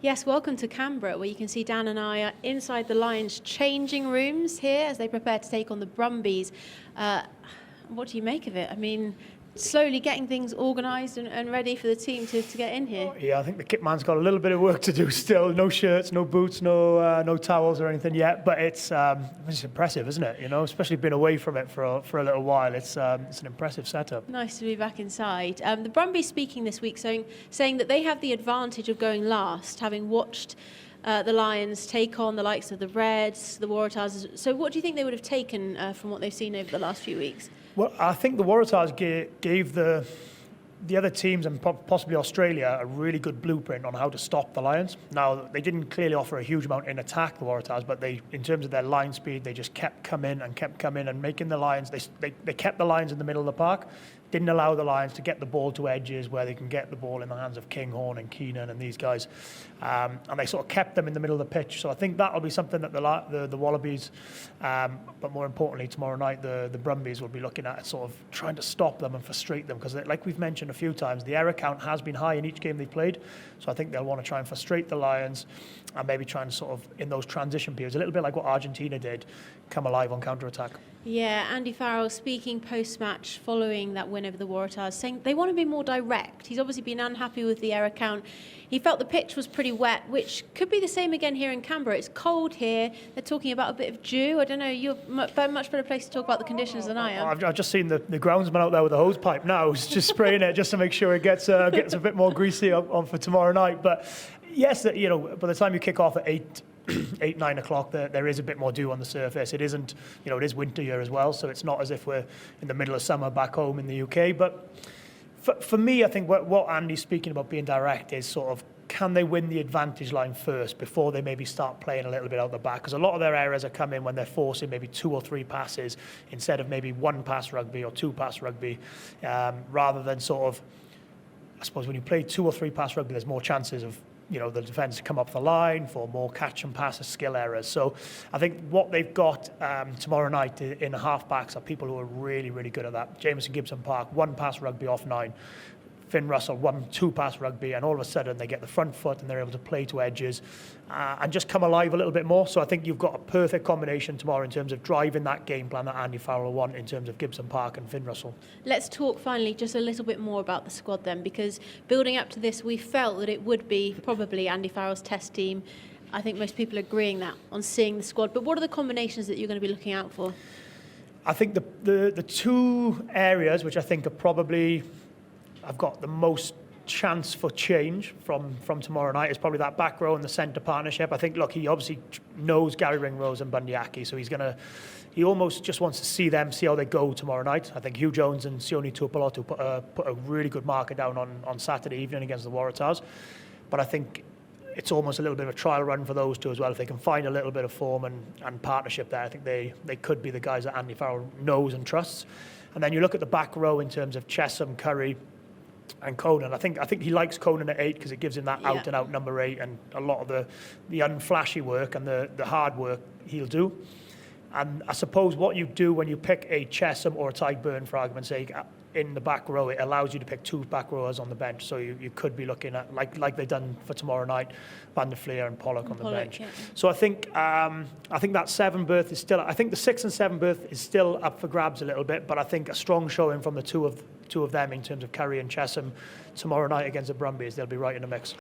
Yes, welcome to Canberra, where you can see Dan and I are inside the Lions' changing rooms here as they prepare to take on the Brumbies. What do you make of it? I mean, slowly getting things organised and ready for the team to get in here. Yeah, I think the kit man's got a little bit of work to do still. No shirts, no boots, no towels or anything yet. But it's impressive, isn't it? You know, especially being away from it for a little while. It's an impressive setup. Nice to be back inside. The Brumbies speaking this week, saying that they have the advantage of going last, having watched the Lions take on the likes of the Reds, the Waratahs. So what do you think they would have taken from what they've seen over the last few weeks? Well, I think the Waratahs gave the other teams and possibly Australia a really good blueprint on how to stop the Lions. Now, they didn't clearly offer a huge amount in attack, the Waratahs, but in terms of their line speed, they just kept coming and making the Lions. They kept the Lions in the middle of the park, didn't allow the Lions to get the ball to edges where they can get the ball in the hands of Kinghorn and Keenan and these guys. And they sort of kept them in the middle of the pitch. So I think that'll be something that the Wallabies, but more importantly, tomorrow night, the Brumbies will be looking at, sort of trying to stop them and frustrate them. Because like we've mentioned a few times, the error count has been high in each game they've played. So I think they'll want to try and frustrate the Lions and maybe try and sort of, in those transition periods, a little bit like what Argentina did, come alive on counter-attack. Yeah, Andy Farrell speaking post-match following that win over the Waratahs, saying they want to be more direct. He's obviously been unhappy with the error count. He felt the pitch was pretty wet, which could be the same again here in Canberra. It's cold here. They're talking about a bit of dew. I don't know, you're much better place to talk about the conditions than I am. I've just seen the groundsman out there with a hose pipe now. He's just spraying it just to make sure it gets a bit more greasy on for tomorrow night. But yes, you know, by the time you kick off at 9 o'clock, there is a bit more dew on the surface. It isn't, you know, it is winter here as well, so it's not as if we're in the middle of summer back home in the UK. But for me, I think what Andy's speaking about being direct is sort of, can they win the advantage line first before they maybe start playing a little bit out the back? Because a lot of their errors are coming when they're forcing maybe 2 or 3 passes instead of maybe 1 pass rugby or 2 pass rugby, rather than sort of, I suppose when you play 2 or 3 pass rugby, there's more chances of, you know, the defence to come up the line for more catch and pass skill errors. So I think what they've got tomorrow night in the half-backs are people who are really, really good at that. Jamison Gibson-Park, 1 pass rugby off 9. Finn Russell, 1-2 pass rugby, and all of a sudden they get the front foot and they're able to play to edges and just come alive a little bit more. So I think you've got a perfect combination tomorrow in terms of driving that game plan that Andy Farrell will want in terms of Gibson Park and Finn Russell. Let's talk finally just a little bit more about the squad then, because building up to this, we felt that it would be probably Andy Farrell's test team. I think most people are agreeing that on seeing the squad. But what are the combinations that you're going to be looking out for? I think the 2 areas which I think are probably, I've got the most chance for change from tomorrow night is probably that back row and the centre partnership. I think, look, he obviously knows Gary Ringrose and Bundy Aki, so he almost just wants to see how they go tomorrow night. I think Hugh Jones and Sione Tuipulotu put a really good marker down on Saturday evening against the Waratahs. But I think it's almost a little bit of a trial run for those 2 as well. If they can find a little bit of form and partnership there, I think they could be the guys that Andy Farrell knows and trusts. And then you look at the back row in terms of Chessum, Curry and Conan. I think he likes Conan at 8 because it gives him that out and out number 8, and a lot of the unflashy work and the hard work he'll do. And I suppose what you do when you pick a Chessum or a Tyke Byrne, for argument's sake, in the back row, it allows you to pick 2 back rowers on the bench. So you could be looking at, like they've done for tomorrow night, Van der Fleer and Pollock on the bench. Yeah. So I think that 7 berth is still, I think the 6 and 7 berth is still up for grabs a little bit, but I think a strong showing from the two of them in terms of Curry and Chessum tomorrow night against the Brumbies, they'll be right in the mix.